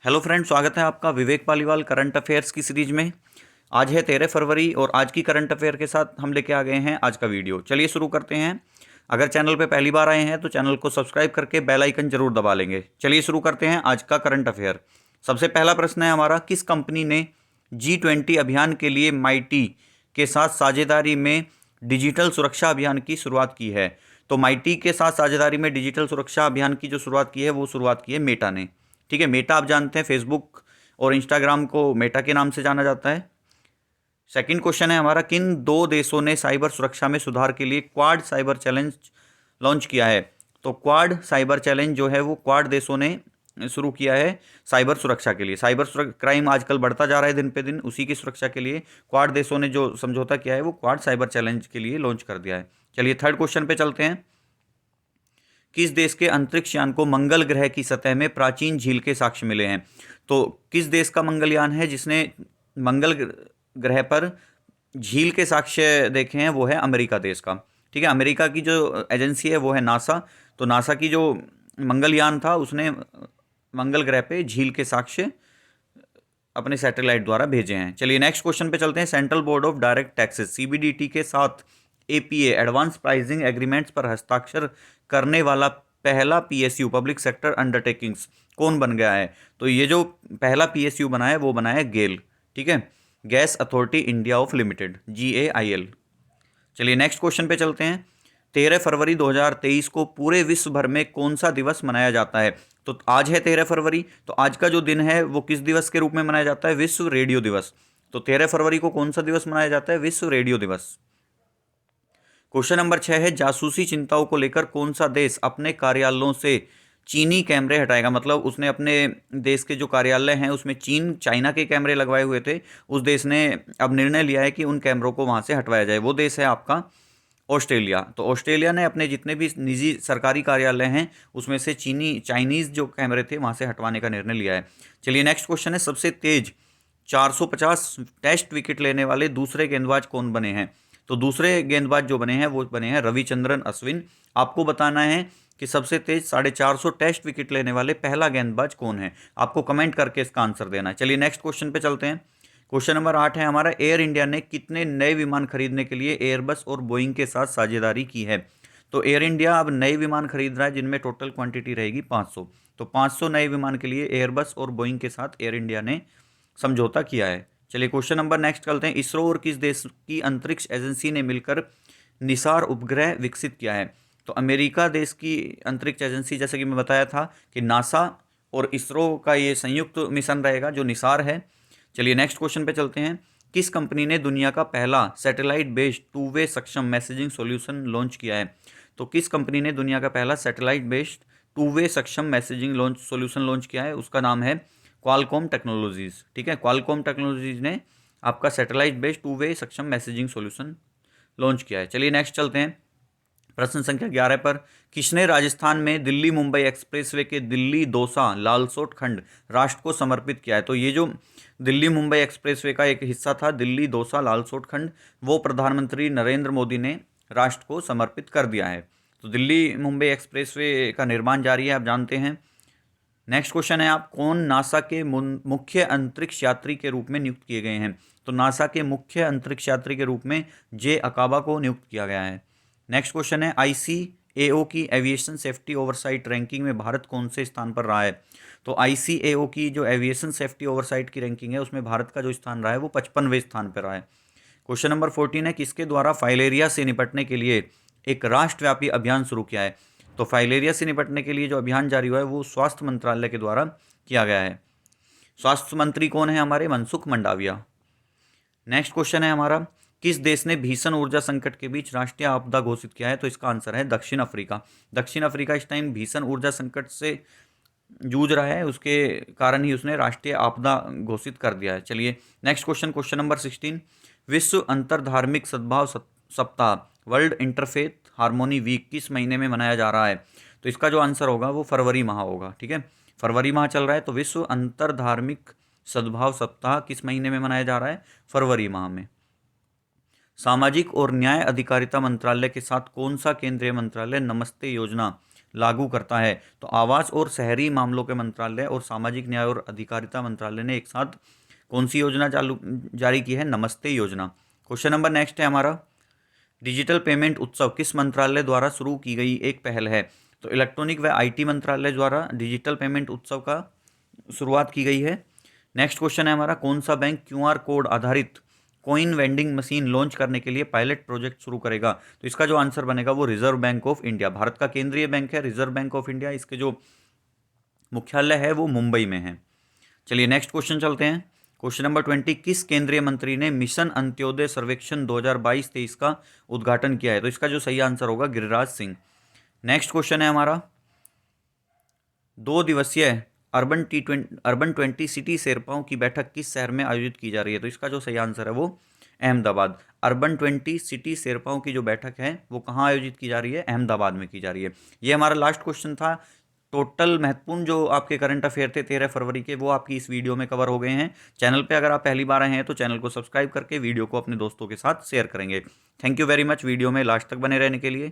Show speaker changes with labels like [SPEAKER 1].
[SPEAKER 1] Hello friend, स्वागत है आपका विवेक पालीवाल करंट अफेयर्स की सीरीज में। आज है 13 फरवरी और आज की करंट अफेयर के साथ हम लेके आ गए हैं आज का वीडियो। चलिए शुरू करते हैं। अगर चैनल पे पहली बार आए हैं तो चैनल को सब्सक्राइब करके बेल आइकन जरूर दबा लेंगे। चलिए शुरू करते हैं आज का करंट अफेयर। सबसे पहला प्रश्न है हमारा, किस कंपनी ने G20 अभियान के लिए माइटी के साथ साझेदारी में डिजिटल सुरक्षा अभियान की शुरुआत की है? तो माइटी के साथ साझेदारी में डिजिटल सुरक्षा अभियान की जो शुरुआत की है वो शुरुआत की है मेटा ने। ठीक है, मेटा आप जानते हैं फेसबुक और इंस्टाग्राम को मेटा के नाम से जाना जाता है। सेकंड क्वेश्चन है हमारा, किन दो देशों ने साइबर सुरक्षा में सुधार के लिए क्वाड साइबर चैलेंज लॉन्च किया है? तो क्वाड साइबर चैलेंज जो है वो क्वाड देशों ने शुरू किया है साइबर सुरक्षा के लिए। साइबर क्राइम आजकल बढ़ता जा रहा है दिन पे दिन, उसी की सुरक्षा के लिए क्वाड देशों ने जो समझौता किया है वो क्वाड साइबर चैलेंज के लिए लॉन्च कर दिया है। चलिए थर्ड क्वेश्चन पे चलते हैं। किस देश के अंतरिक्ष यान को मंगल ग्रह की सतह में प्राचीन झील के साक्ष्य मिले हैं? तो किस देश का मंगलयान है जिसने मंगल ग्रह पर झील के साक्ष्य देखे हैं? वो है अमेरिका देश का। ठीक है, अमेरिका की जो एजेंसी है वो है नासा। तो नासा की जो मंगलयान था उसने मंगल ग्रह पे झील के साक्ष्य अपने सैटेलाइट द्वारा भेजे हैं। चलिए नेक्स्ट क्वेश्चन पे चलते हैं। Central board of direct taxes CBDT के साथ एपीए एडवांस प्राइसिंग एग्रीमेंट्स पर हस्ताक्षर करने वाला पहला पीएसयू पब्लिक सेक्टर अंडरटेकिंग्स कौन बन गया है? तो ये जो पहला पीएसयू बना है वो बना है गेल। ठीक है, gas authority India of limited, GAIL। चलिए नेक्स्ट क्वेश्चन पे चलते हैं। 13 फरवरी 2023 को पूरे विश्व भर में कौन सा दिवस मनाया जाता है? तो आज है 13 फरवरी, तो आज का जो दिन है वो किस दिवस के रूप में मनाया जाता है? विश्व रेडियो दिवस। तो 13 फरवरी को कौन सा दिवस मनाया जाता है? विश्व रेडियो दिवस। क्वेश्चन नंबर 6 है, जासूसी चिंताओं को लेकर कौन सा देश अपने कार्यालयों से चीनी कैमरे हटाएगा? मतलब उसने अपने देश के जो कार्यालय हैं उसमें चाइना के कैमरे लगवाए हुए थे, उस देश ने अब निर्णय लिया है कि उन कैमरों को वहां से हटवाया जाए। वो देश है आपका ऑस्ट्रेलिया। तो ऑस्ट्रेलिया ने अपने जितने भी निजी सरकारी कार्यालय हैं उसमें से चाइनीज जो कैमरे थे वहां से हटवाने का निर्णय लिया है। चलिए नेक्स्ट क्वेश्चन है, सबसे तेज 450 टेस्ट विकेट लेने वाले दूसरे गेंदबाज कौन बने हैं? तो दूसरे गेंदबाज जो बने हैं वो बने हैं रविचंद्रन अश्विन। आपको बताना है कि सबसे तेज 450 टेस्ट विकेट लेने वाले पहला गेंदबाज कौन है। आपको कमेंट करके इसका आंसर देना है। चलिए नेक्स्ट क्वेश्चन पे चलते हैं। क्वेश्चन नंबर 8 है हमारा, एयर इंडिया ने कितने नए विमान खरीदने के लिए एयरबस और बोइंग के साथ साझेदारी की है? तो एयर इंडिया अब नए विमान खरीद रहा है जिनमें टोटल क्वांटिटी रहेगी 500। तो 500 नए विमान के लिए एयरबस और बोइंग के साथ एयर इंडिया ने समझौता किया है। चलिए क्वेश्चन नंबर नेक्स्ट करते हैं। इसरो और किस देश की अंतरिक्ष एजेंसी ने मिलकर निसार उपग्रह विकसित किया है? तो अमेरिका देश की अंतरिक्ष एजेंसी, जैसे कि मैं बताया था कि नासा और इसरो का ये संयुक्त मिशन रहेगा जो निसार है। चलिए नेक्स्ट क्वेश्चन पे चलते हैं। किस कंपनी ने दुनिया का पहला सैटेलाइट बेस्ड टू वे सक्षम मैसेजिंग सॉल्यूशन लॉन्च किया है? तो किस कंपनी ने दुनिया का पहला सैटेलाइट बेस्ड टू वे सक्षम मैसेजिंग सॉल्यूशन लॉन्च किया है? उसका नाम है क्वालकॉम टेक्नोलॉजीज। ठीक है, क्वालकॉम टेक्नोलॉजीज ने आपका सैटेलाइट बेस्ड टू वे सक्षम मैसेजिंग सॉल्यूशन लॉन्च किया है। चलिए नेक्स्ट चलते हैं। प्रश्न संख्या 11 पर, किसने राजस्थान में दिल्ली मुंबई एक्सप्रेसवे के दिल्ली दौसा लालसोट खंड राष्ट्र को समर्पित किया है? तो ये जो दिल्ली मुंबई एक्सप्रेसवे का एक हिस्सा था दिल्ली दौसा लालसोट खंड, वो प्रधानमंत्री नरेंद्र मोदी ने राष्ट्र को समर्पित कर दिया है। तो दिल्ली मुंबई एक्सप्रेसवे का निर्माण जारी है, आप जानते हैं। नेक्स्ट क्वेश्चन है, आप कौन नासा के मुख्य अंतरिक्ष यात्री के रूप में नियुक्त किए गए हैं? तो नासा के मुख्य अंतरिक्ष यात्री के रूप में जे अकाबा को नियुक्त किया गया है। नेक्स्ट क्वेश्चन है, ICAO की एविएशन सेफ्टी ओवरसाइट रैंकिंग में भारत कौन से स्थान पर रहा है? तो ICAO की जो एविएशन सेफ्टी ओवरसाइट की रैंकिंग है उसमें भारत का जो स्थान रहा है वो 55वें स्थान पर रहा है। क्वेश्चन नंबर 14 है, किसके द्वारा फाइलेरिया से निपटने के लिए एक राष्ट्रव्यापी अभियान शुरू किया है? तो फाइलेरिया से निपटने के लिए जो अभियान जारी हुआ है वो स्वास्थ्य मंत्रालय के द्वारा किया गया है। स्वास्थ्य मंत्री कौन है? हमारे मनसुख मंडाविया। नेक्स्ट क्वेश्चन है हमारा, किस देश ने भीषण ऊर्जा संकट के बीच राष्ट्रीय आपदा घोषित किया है? तो इसका आंसर है दक्षिण अफ्रीका। दक्षिण अफ्रीका इस टाइम भीषण ऊर्जा संकट से जूझ रहा है, उसके कारण ही उसने राष्ट्रीय आपदा घोषित कर दिया है। चलिए नेक्स्ट क्वेश्चन, क्वेश्चन नंबर 16, विश्व अंतर धार्मिक सद्भाव सप्ताह वर्ल्ड इंटरफेथ हार्मोनी वीक किस महीने में मनाया जा रहा है? तो इसका जो आंसर होगा वो फरवरी माह होगा। ठीक है, फरवरी माह चल रहा है, तो विश्व अंतर धार्मिक सद्भाव सप्ताह किस महीने में मनाया जा रहा है? फरवरी माह में। सामाजिक और न्याय अधिकारिता मंत्रालय के साथ कौन सा केंद्रीय मंत्रालय नमस्ते योजना लागू करता है? तो आवास और शहरी मामलों के मंत्रालय और सामाजिक न्याय और अधिकारिता मंत्रालय ने एक साथ कौन सी योजना जारी की है? नमस्ते योजना। क्वेश्चन नंबर नेक्स्ट है हमारा, डिजिटल पेमेंट उत्सव किस मंत्रालय द्वारा शुरू की गई एक पहल है? तो इलेक्ट्रॉनिक व आईटी मंत्रालय द्वारा डिजिटल पेमेंट उत्सव का शुरुआत की गई है। नेक्स्ट क्वेश्चन है हमारा, कौन सा बैंक क्यूआर कोड आधारित कॉइन वेंडिंग मशीन लॉन्च करने के लिए पायलट प्रोजेक्ट शुरू करेगा? तो इसका जो आंसर बनेगा वो reserve bank of India. Bharat का केंद्रीय बैंक है रिजर्व बैंक ऑफ इंडिया। इसके जो मुख्यालय है वो मुंबई में है। चलिए नेक्स्ट क्वेश्चन चलते हैं। क्वेश्चन नंबर 20, किस केंद्रीय मंत्री ने मिशन अंत्योदय सर्वेक्षण 2022-23 का उद्घाटन किया है? तो इसका जो सही आंसर होगा गिरिराज सिंह। नेक्स्ट क्वेश्चन है हमारा, 2 दिवसीय अर्बन 20 सिटी शेरपाओं की बैठक किस शहर में आयोजित की जा रही है? तो इसका जो सही आंसर है वो अहमदाबाद। अर्बन 20 सिटी शेरपाओं की जो बैठक है वो कहाँ आयोजित की जा रही है? अहमदाबाद में की जा रही है। ये हमारा लास्ट क्वेश्चन था। टोटल महत्वपूर्ण जो आपके करंट अफेयर थे 13 फरवरी के, वो आपकी इस वीडियो में कवर हो गए हैं। चैनल पे अगर आप पहली बार आए हैं तो चैनल को सब्सक्राइब करके वीडियो को अपने दोस्तों के साथ शेयर करेंगे। Thank you very much video में लास्ट तक बने रहने के लिए।